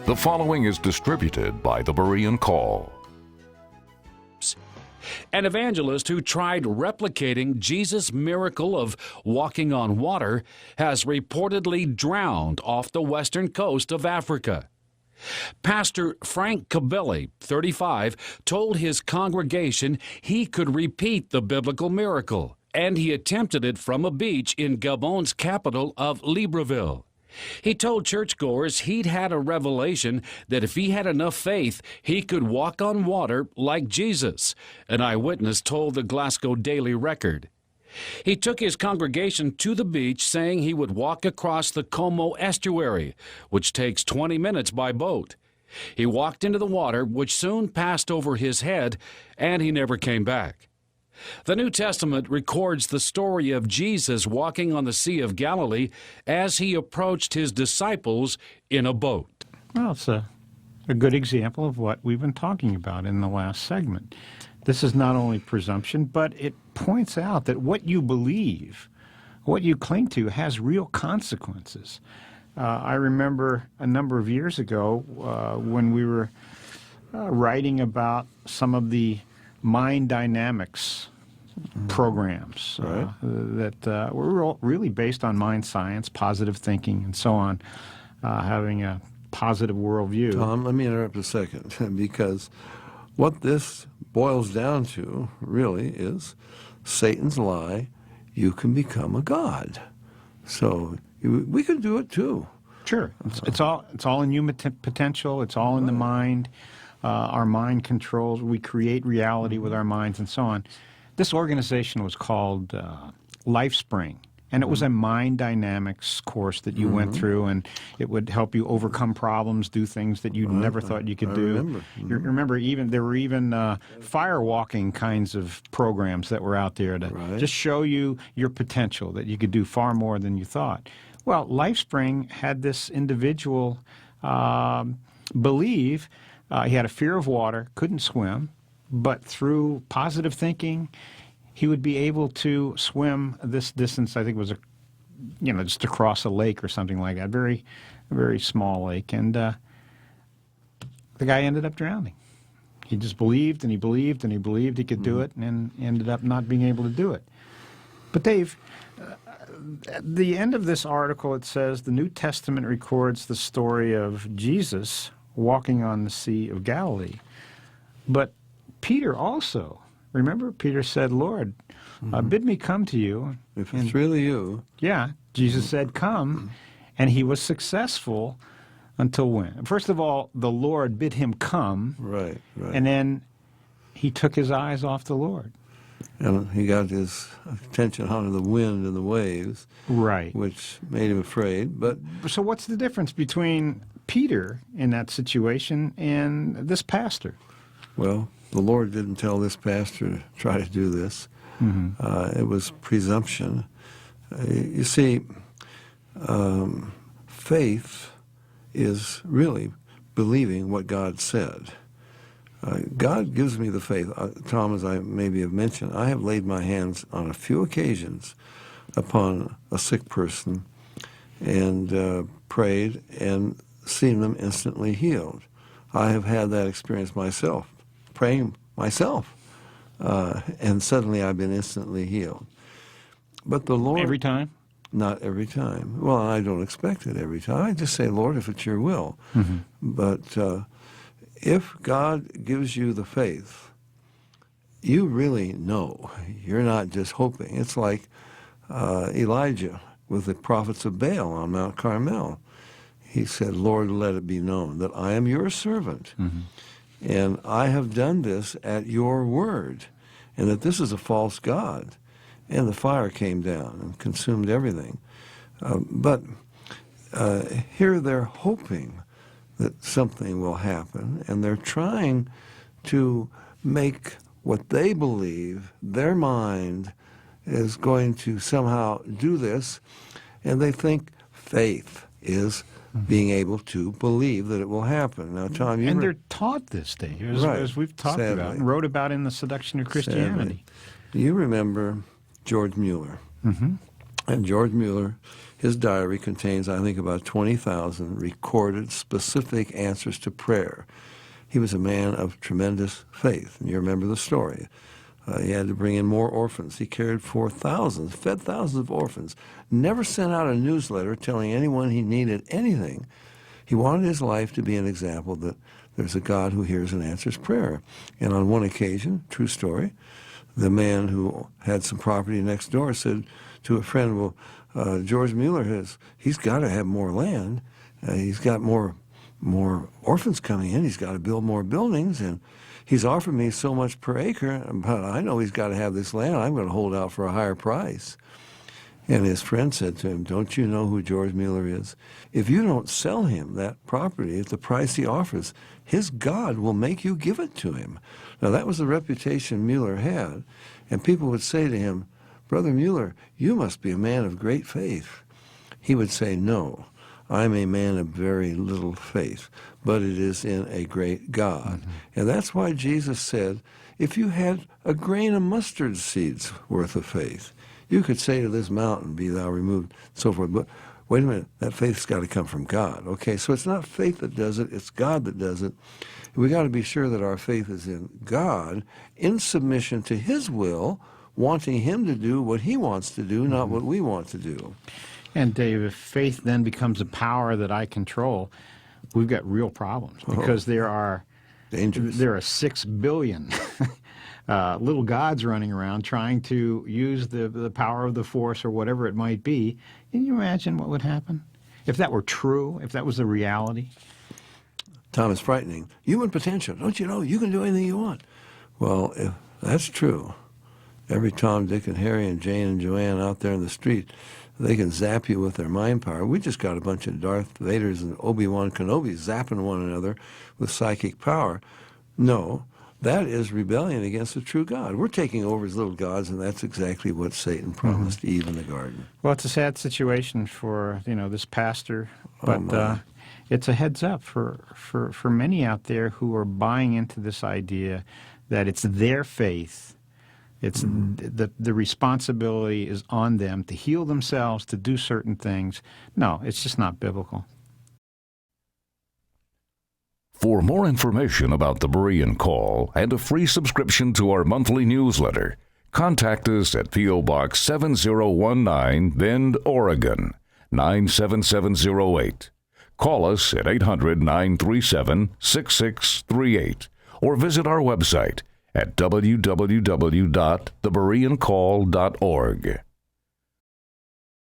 The following is distributed by the Berean Call. An evangelist who tried replicating Jesus' miracle of walking on water has reportedly drowned off the western coast of Africa. Pastor Frank Cavelli, 35, told his congregation he could repeat the biblical miracle, and he attempted it from a beach in Gabon's capital of Libreville. He told churchgoers he'd had a revelation that if he had enough faith, he could walk on water like Jesus, an eyewitness told the Glasgow Daily Record. He took his congregation to the beach, saying he would walk across the Como Estuary, which takes 20 minutes by boat. He walked into the water, which soon passed over his head, and he never came back. The New Testament records the story of Jesus walking on the Sea of Galilee as he approached his disciples in a boat. Well, it's a good example of what we've been talking about in the last segment. This is not only presumption, but it points out that what you believe, what you cling to, has real consequences. I remember a number of years ago when we were writing about some of the mind dynamics programs that were really based on mind science, positive thinking, and so on, having a positive worldview. Tom, let me interrupt a second, because what this boils down to really is Satan's lie, you can become a god. So we can do it too. Sure. It's all in human potential. It's all in the mind. Our mind controls. We create reality with our minds and so on. This organization was called LifeSpring, and it was a mind dynamics course that you went through, and it would help you overcome problems, do things that you never thought you could do. Remember. You remember there were even firewalking kinds of programs that were out there to just show you your potential, that you could do far more than you thought. Well, LifeSpring had this individual believe he had a fear of water, couldn't swim, but through positive thinking, he would be able to swim this distance. I think it was just across a lake or something like that, very, very small lake. And the guy ended up drowning. He just believed and he believed and he believed he could do it, and ended up not being able to do it. But Dave, at the end of this article, it says the New Testament records the story of Jesus walking on the Sea of Galilee. But Peter also, remember, Peter said, Lord, bid me come to you. If it's really you. Yeah, Jesus said, come, and he was successful until when? First of all, the Lord bid him come. Right. And then he took his eyes off the Lord. And he got his attention onto the wind and the waves, which made him afraid. But so what's the difference between Peter in that situation and this pastor? Well, the Lord didn't tell this pastor to try to do this. It was presumption. You see, faith is really believing what God said. God gives me the faith. Tom, as I maybe have mentioned, I have laid my hands on a few occasions upon a sick person and prayed and seen them instantly healed. I have had that experience myself, praying myself, and suddenly I've been instantly healed. But the Lord... Every time? Not every time. Well, I don't expect it every time. I just say, Lord, if it's your will. But if God gives you the faith, you really know. You're not just hoping. It's like Elijah with the prophets of Baal on Mount Carmel. He said, Lord, let it be known that I am your servant, and I have done this at your word, and that this is a false god. And the fire came down and consumed everything. But here they're hoping that something will happen, and they're trying to make what they believe, their mind is going to somehow do this, and they think faith is being able to believe that it will happen. Now, Tom, and they're taught this, Dave, as we've talked about and wrote about in The Seduction of Christianity. Sadly. You remember George Mueller. And George Mueller, his diary contains, I think, about 20,000 recorded specific answers to prayer. He was a man of tremendous faith, and you remember the story. He had to bring in more orphans. He cared for thousands, fed thousands of orphans, never sent out a newsletter telling anyone he needed anything. He wanted his life to be an example that there's a God who hears and answers prayer. And on one occasion, true story, the man who had some property next door said to a friend, well, George Mueller he's got to have more land. He's got more orphans coming in. He's got to build more buildings, and he's offered me so much per acre, but I know he's got to have this land. I'm going to hold out for a higher price. And his friend said to him, don't you know who George Mueller is? If you don't sell him that property at the price he offers, his God will make you give it to him. Now, that was the reputation Mueller had. And people would say to him, Brother Mueller, you must be a man of great faith. He would say, no, I'm a man of very little faith, but it is in a great God. Mm-hmm. And that's why Jesus said, if you had a grain of mustard seeds worth of faith, you could say to this mountain, be thou removed, and so forth. But wait a minute, that faith's got to come from God. Okay, so it's not faith that does it, it's God that does it. We got to be sure that our faith is in God, in submission to his will, wanting him to do what he wants to do, not what we want to do. And Dave, if faith then becomes a power that I control, we've got real problems, because there are 6 billion little gods running around trying to use the power of the force or whatever it might be. Can you imagine what would happen if that were true, if that was the reality? Tom, it's frightening. Human potential. Don't you know you can do anything you want? Well, if that's true, every Tom, Dick, and Harry, and Jane, and Joanne out there in the street, they can zap you with their mind power. We just got a bunch of Darth Vaders and Obi-Wan Kenobis zapping one another with psychic power. No, that is rebellion against the true God. We're taking over as little gods, and that's exactly what Satan promised Eve in the garden. Well, it's a sad situation for this pastor, but it's a heads up for many out there who are buying into this idea that it's their faith. It's the responsibility is on them to heal themselves, to do certain things. No, it's just not biblical. For more information about the Berean Call and a free subscription to our monthly newsletter, contact us at P.O. Box 7019, Bend, Oregon, 97708. Call us at 800-937-6638 or visit our website at www.thebereancall.org.